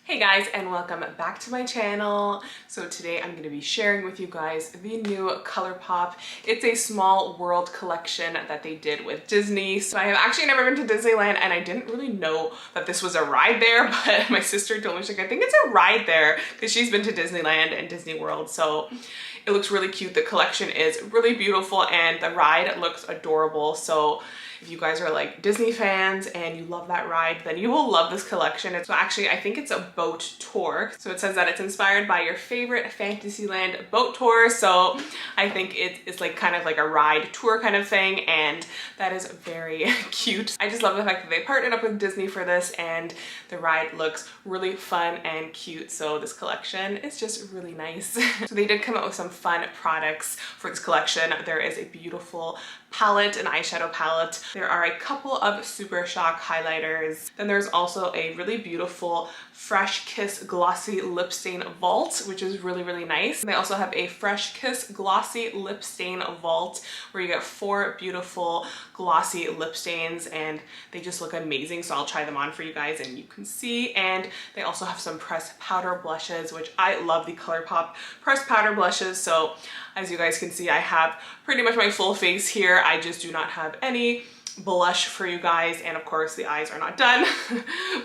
Hey guys, and welcome back to my channel. So today I'm going to be sharing with you guys the new ColourPop. It's a small world collection that they did with Disney. So I have actually never been to Disneyland and I didn't really know that this was a ride there, but my sister told me, she's like, I think it's a ride there because she's been to Disneyland and Disney World. So it looks really cute. The collection is really beautiful and the ride looks adorable. So if you guys are like Disney fans and you love that ride, then you will love this collection. So actually, I think it's a boat tour. So it says that it's inspired by your favorite Fantasyland boat tour. So I think it's like kind of like a ride tour kind of thing. And that is very cute. I just love the fact that they partnered up with Disney for this and the ride looks really fun and cute. So this collection is just really nice. So they did come out with some fun products for this collection. There is a beautiful palette, an eyeshadow palette. There are a couple of Super Shock highlighters. Then there's also a really beautiful Fresh Kiss Glossy Lip Stain Vault, which is really, really nice. And they also have a Fresh Kiss Glossy Lip Stain Vault where you get 4 beautiful glossy lip stains and they just look amazing. So I'll try them on for you guys and you can see. And they also have some pressed powder blushes, which I love the ColourPop pressed powder blushes. So as you guys can see, I have pretty much my full face here. I just do not have any blush for you guys, and of course the eyes are not done.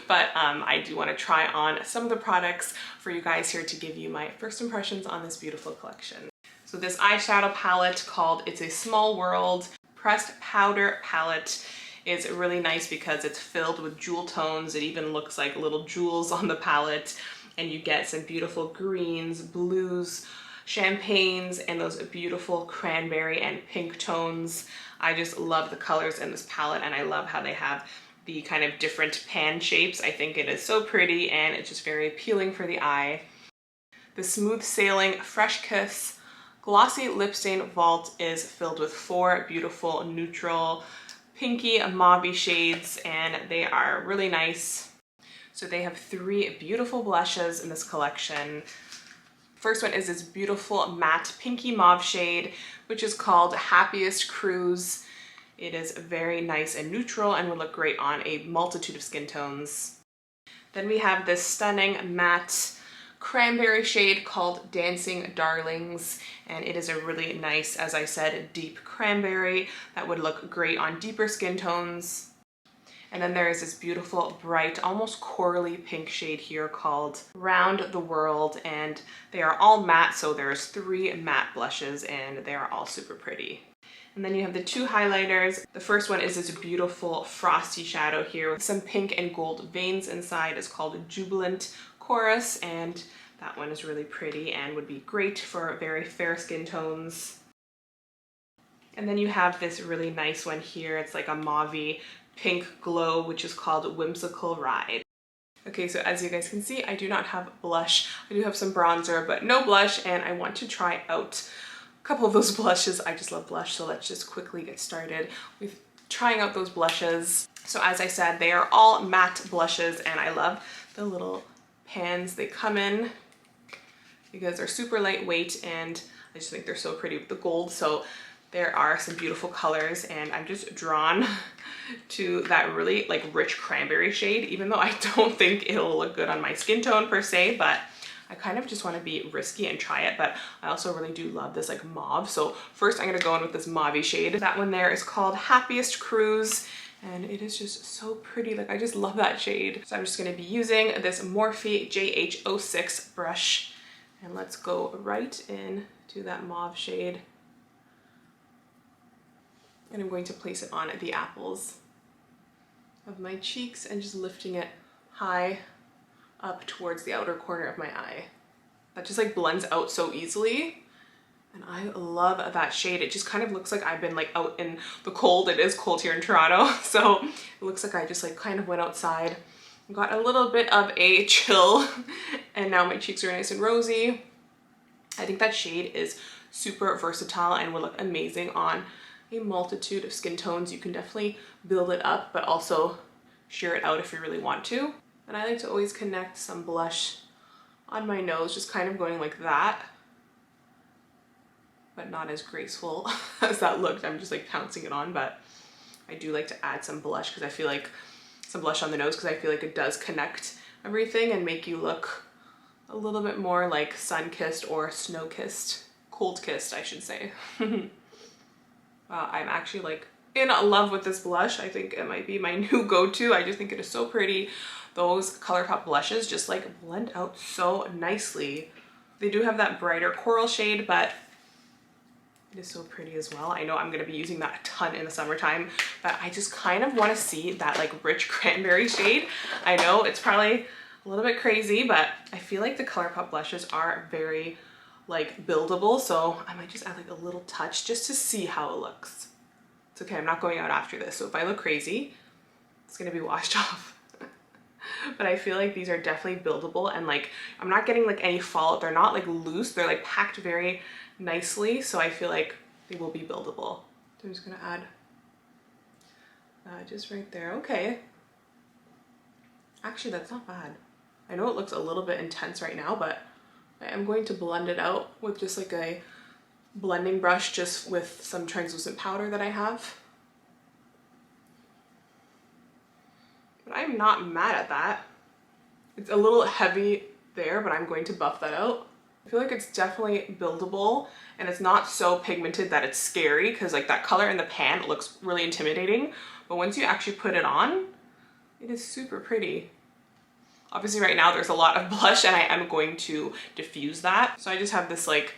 But I do want to try on some of the products for you guys here to give you my first impressions on this beautiful collection. So this eyeshadow palette called It's a Small World Pressed Powder Palette is really nice because it's filled with jewel tones. It even looks like little jewels on the palette, and you get some beautiful greens, blues, champagnes, and those beautiful cranberry and pink tones. I just love the colors in this palette, and I love how they have the kind of different pan shapes. I think it is so pretty and it's just very appealing for the eye. The Smooth Sailing Fresh Kiss Glossy Lip Stain Vault is filled with 4 beautiful neutral pinky mauve shades, and they are really nice. So they have 3 beautiful blushes in this collection. First one is this beautiful matte pinky mauve shade, which is called Happiest Cruise. It is very nice and neutral and would look great on a multitude of skin tones. Then we have this stunning matte cranberry shade called Dancing Darlings, and it is a really nice, as I said, deep cranberry that would look great on deeper skin tones. And then there is this beautiful, bright, almost corally pink shade here called Round the World, and they are all matte, so there's 3 matte blushes, and they are all super pretty. And then you have the 2 highlighters. The first one is this beautiful frosty shadow here with some pink and gold veins inside. It's called Jubilant Chorus, and that one is really pretty and would be great for very fair skin tones. And then you have this really nice one here. It's like a mauve pink glow, which is called Whimsical Ride. Okay, so as you guys can see, I do not have blush. I do have some bronzer, but no blush, and I want to try out a couple of those blushes. I just love blush, so let's just quickly get started with trying out those blushes. So as I said, they are all matte blushes, and I love the little pans they come in because they're super lightweight, and I just think they're so pretty with the gold. So there are some beautiful colors, and I'm just drawn to that really like rich cranberry shade, even though I don't think it'll look good on my skin tone per se, but I kind of just want to be risky and try it. But I also really do love this like mauve. So first I'm going to go in with this mauve shade. That one there is called Happiest Cruise, and it is just so pretty. Like, I just love that shade. So I'm just going to be using this Morphe JH06 brush, and let's go right in to that mauve shade. And I'm going to place it on the apples of my cheeks and just lifting it high up towards the outer corner of my eye. That just like blends out so easily. And I love that shade. It just kind of looks like I've been like out in the cold. It is cold here in Toronto. So it looks like I just like kind of went outside and got a little bit of a chill. And now my cheeks are nice and rosy. I think that shade is super versatile and would look amazing on a multitude of skin tones. You can definitely build it up, but also sheer it out if you really want to. And I like to always connect some blush on my nose, just kind of going like that, but not as graceful as that looked. I'm just like pouncing it on, but I do like to add some blush because I feel like some blush on the nose because I feel like it does connect everything and make you look a little bit more like sun-kissed or snow-kissed, cold-kissed, I should say. I'm actually like in love with this blush. I think it might be my new go-to. I just think it is so pretty. Those ColourPop blushes just like blend out so nicely. They do have that brighter coral shade, but it is so pretty as well. I know I'm gonna be using that a ton in the summertime, but I just kind of want to see that like rich cranberry shade. I know it's probably a little bit crazy, but I feel like the ColourPop blushes are very like buildable, so I might just add like a little touch just to see how it looks. It's okay, I'm not going out after this, so if I look crazy, it's gonna be washed off. But I feel like these are definitely buildable, and like I'm not getting like any fallout. They're not like loose, they're like packed very nicely, so I feel like they will be buildable. So I'm just gonna add just right there. Okay, actually that's not bad. I know it looks a little bit intense right now, but I am going to blend it out with just like a blending brush, just with some translucent powder that I have. But I'm not mad at that. It's a little heavy there, but I'm going to buff that out. I feel like it's definitely buildable, and it's not so pigmented that it's scary, because like that color in the pan looks really intimidating, but once you actually put it on, it is super pretty. Obviously right now there's a lot of blush and I am going to diffuse that. So I just have this like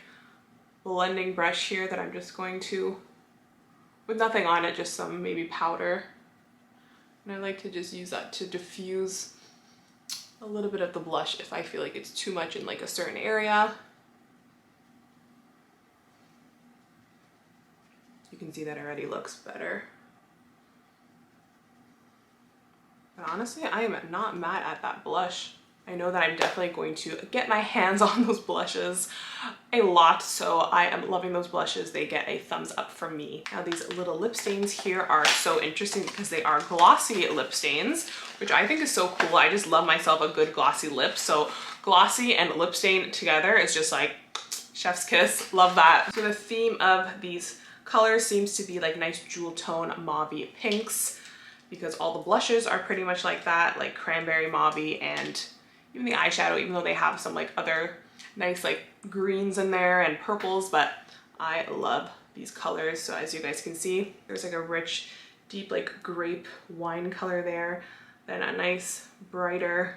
blending brush here that I'm just going to, with nothing on it, just some maybe powder. And I like to just use that to diffuse a little bit of the blush if I feel like it's too much in like a certain area. You can see that already looks better. But honestly, I am not mad at that blush. I know that I'm definitely going to get my hands on those blushes a lot, so I am loving those blushes. They get a thumbs up from me. Now these little lip stains here are so interesting because they are glossy lip stains, which I think is so cool. I just love myself a good glossy lip. So glossy and lip stain together is just like chef's kiss. Love that. So the theme of these colors seems to be like nice jewel tone mauve pinks, because all the blushes are pretty much like that, like cranberry mauve, and even the eyeshadow, even though they have some like other nice like greens in there and purples, but I love these colors. So as you guys can see, there's like a rich, deep like grape wine color there, then a nice brighter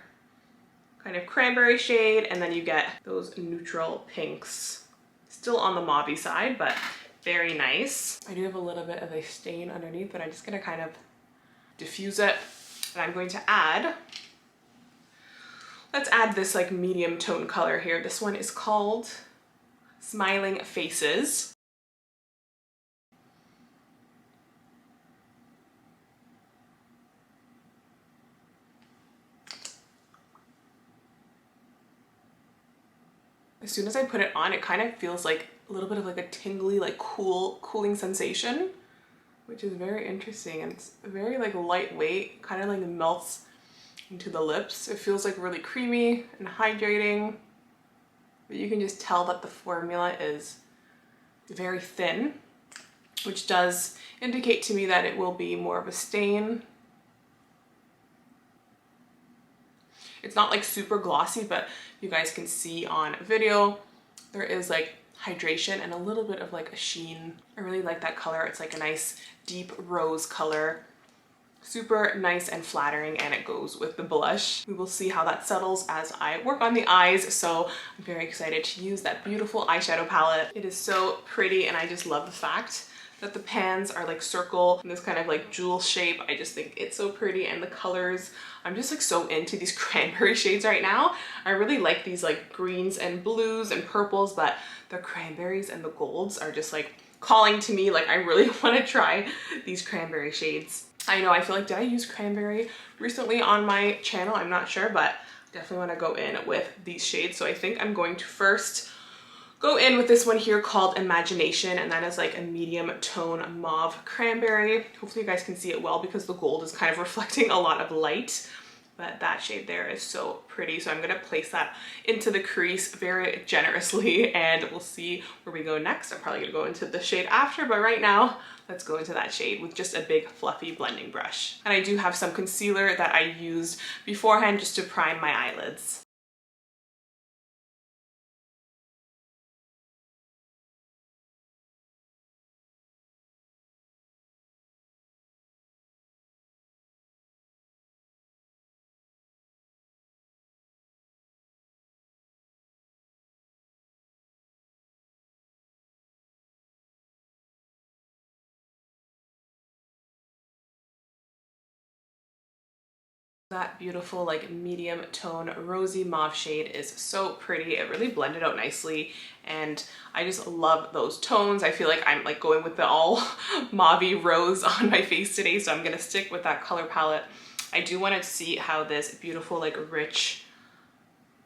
kind of cranberry shade, and then you get those neutral pinks, still on the mauve side, but very nice. I do have a little bit of a stain underneath, but I'm just gonna kind of diffuse it, and I'm going to add, let's add this like medium tone color here. This one is called Smiling Faces. As soon as I put it on, it kind of feels like a little bit of like a tingly, like cooling sensation, which is very interesting, and it's very like lightweight, kind of like melts into the lips. It feels like really creamy and hydrating, but you can just tell that the formula is very thin, which does indicate to me that it will be more of a stain. It's not like super glossy, but you guys can see on video, there is like hydration and a little bit of like a sheen. I really like that color. It's like a nice deep rose color, super nice and flattering, and it goes with the blush. We will see how that settles as I work on the eyes, so I'm very excited to use that beautiful eyeshadow palette. It is so pretty, and I just love the fact that the pans are like circle in this kind of like jewel shape. I just think it's so pretty, and the colors, I'm just like so into these cranberry shades right now. I really like these like greens and blues and purples, but the cranberries and the golds are just like calling to me. Like I really want to try these cranberry shades. I know, I feel like, did I use cranberry recently on my channel? I'm not sure, but definitely want to go in with these shades. So I think I'm going to first go in with this one here called Imagination, and that is like a medium tone mauve cranberry. Hopefully you guys can see it well because the gold is kind of reflecting a lot of light. but that shade there is so pretty. So I'm gonna place that into the crease very generously, and we'll see where we go next. I'm probably gonna go into the shade after, but right now, let's go into that shade with just a big fluffy blending brush. And I do have some concealer that I used beforehand just to prime my eyelids. That beautiful like medium tone rosy mauve shade is so pretty. It really blended out nicely, and I just love those tones. I feel like I'm like going with the all mauvey rose on my face today, so I'm gonna stick with that color palette. I do want to see how this beautiful like rich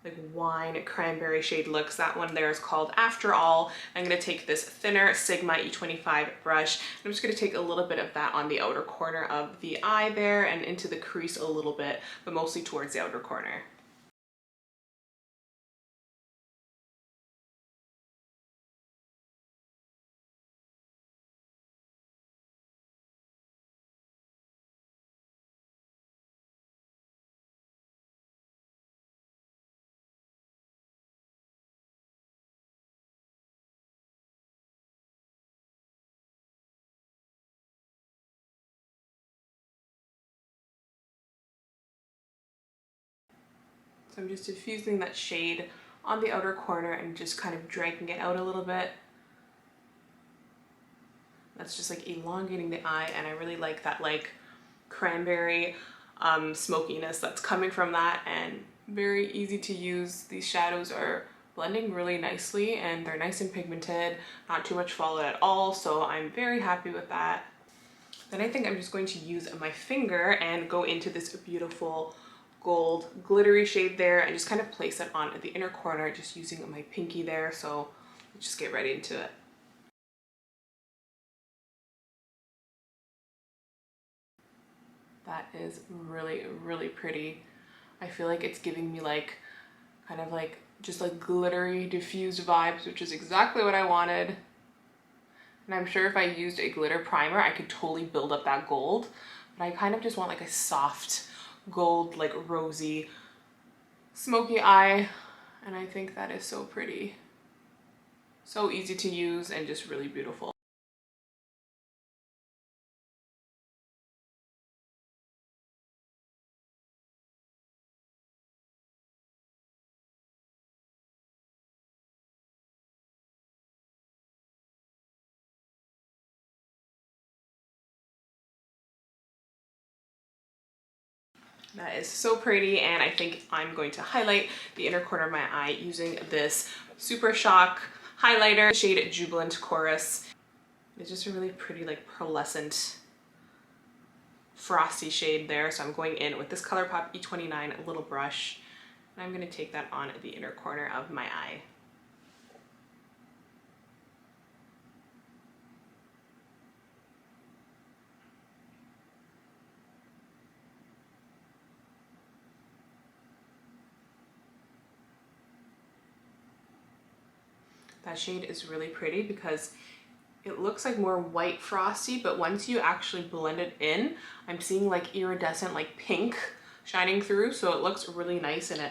like wine cranberry shade looks. That one there is called After All. I'm going to take this thinner Sigma E25 brush. I'm just going to take a little bit of that on the outer corner of the eye there and into the crease a little bit, but mostly towards the outer corner. So I'm just diffusing that shade on the outer corner and just kind of dragging it out a little bit. That's just like elongating the eye, and I really like that like cranberry smokiness that's coming from that, and very easy to use. These shadows are blending really nicely and they're nice and pigmented, not too much fallout at all, so I'm very happy with that. Then I think I'm just going to use my finger and go into this beautiful gold glittery shade there and just kind of place it on the inner corner, just using my pinky there. So let's just get right into it. That is really, really pretty. I feel like it's giving me like kind of like just like glittery diffused vibes, which is exactly what I wanted. And I'm sure if I used a glitter primer, I could totally build up that gold, but I kind of just want like a soft gold, like rosy, smoky eye. And I think that is so pretty. So easy to use and just really beautiful. That is so pretty, and I think I'm going to highlight the inner corner of my eye using this Super Shock highlighter, shade Jubilant Chorus. It's just a really pretty like pearlescent frosty shade there, so I'm going in with this ColourPop E29 little brush, and I'm going to take that on the inner corner of my eye. That shade is really pretty because it looks like more white frosty, but once you actually blend it in, I'm seeing like iridescent like pink shining through, so it looks really nice, and it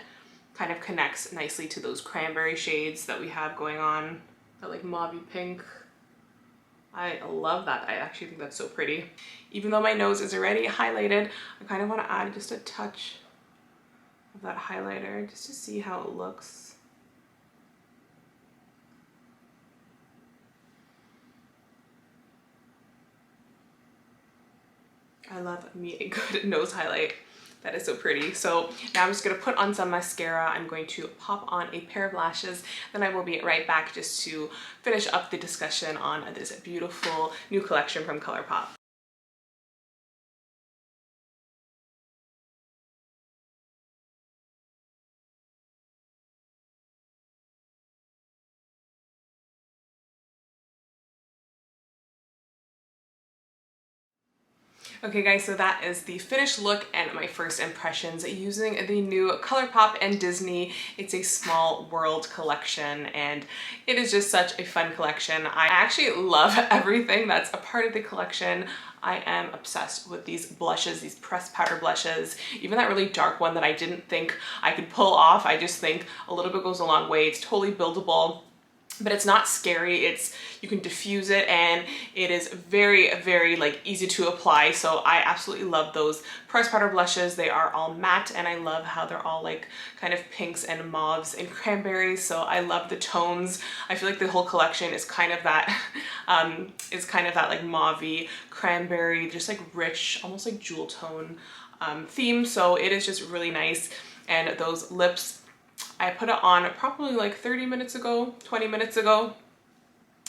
kind of connects nicely to those cranberry shades that we have going on, that like mauvey pink. I love that. I actually think that's so pretty. Even though my nose is already highlighted, I kind of want to add just a touch of that highlighter just to see how it looks. I love me a good nose highlight. That is so pretty. So now I'm just going to put on some mascara. I'm going to pop on a pair of lashes. Then I will be right back just to finish up the discussion on this beautiful new collection from ColourPop. Okay guys, so that is the finished look and my first impressions using the new ColourPop and Disney It's a Small World collection, and it is just such a fun collection. I actually love everything that's a part of the collection. I am obsessed with these blushes, these pressed powder blushes, even that really dark one that I didn't think I could pull off. I just think a little bit goes a long way. It's totally buildable. But it's not scary. You can diffuse it, and it is very, very like easy to apply. So I absolutely love those pressed powder blushes. They are all matte, and I love how they're all like kind of pinks and mauves and cranberries. So I love the tones. I feel like the whole collection is kind of that, like mauvey cranberry, just like rich, almost like jewel tone theme. So it is just really nice. And those lips, I put it on probably like 30 minutes ago, 20 minutes ago.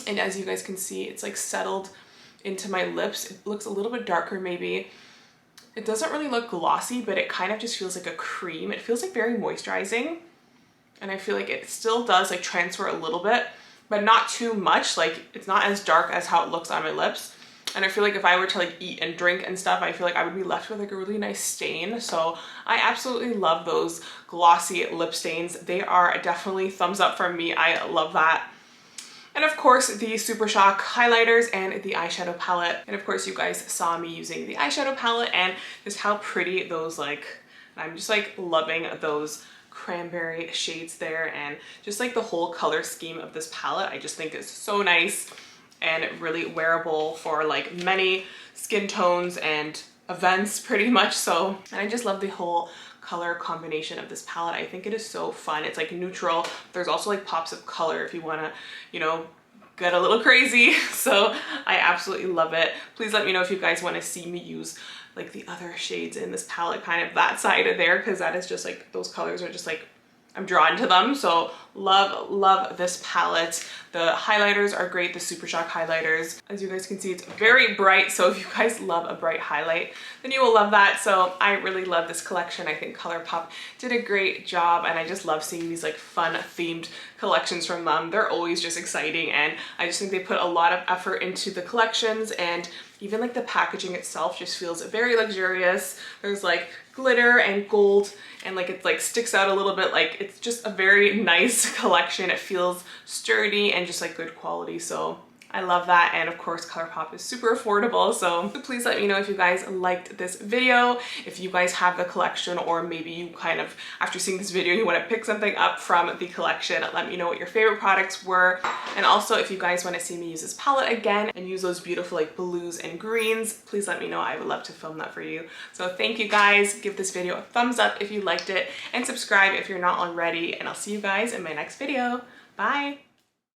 And as you guys can see, it's like settled into my lips. It looks a little bit darker maybe. It doesn't really look glossy, but it kind of just feels like a cream. It feels like very moisturizing. And I feel like it still does like transfer a little bit, but not too much. Like it's not as dark as how it looks on my lips. And I feel like if I were to like eat and drink and stuff, I feel like I would be left with like a really nice stain. So I absolutely love those glossy lip stains. They are definitely thumbs up from me. I love that. And of course the Super Shock highlighters and the eyeshadow palette. And of course you guys saw me using the eyeshadow palette and just how pretty those I'm just like loving those cranberry shades there, and just like the whole color scheme of this palette I just think is so nice and really wearable for like many skin tones and events pretty much. So, and I just love the whole color combination of this palette. I think it is so fun. It's like neutral. There's also like pops of color if you want to, you know, get a little crazy. So I absolutely love it. Please let me know if you guys want to see me use like the other shades in this palette, kind of that side of there, because that is just like, those colors are just like, I'm drawn to them. So love this palette. The highlighters are great, the Super Shock highlighters. As you guys can see, it's very bright. So if you guys love a bright highlight, then you will love that. So I really love this collection. I think ColourPop did a great job, and I just love seeing these like fun themed collections from them. They're always just exciting, and I just think they put a lot of effort into the collections, and even like the packaging itself just feels very luxurious. There's like glitter and gold, and like it's like sticks out a little bit. Like it's just a very nice collection. It feels sturdy and just like good quality. So I love that. And of course ColourPop is super affordable. So please let me know if you guys liked this video, if you guys have the collection, or maybe you kind of, after seeing this video, you want to pick something up from the collection. Let me know what your favorite products were. And also if you guys want to see me use this palette again and use those beautiful like blues and greens, please let me know. I would love to film that for you. So thank you guys. Give this video a thumbs up if you liked it, and subscribe if you're not already, and I'll see you guys in my next video. Bye.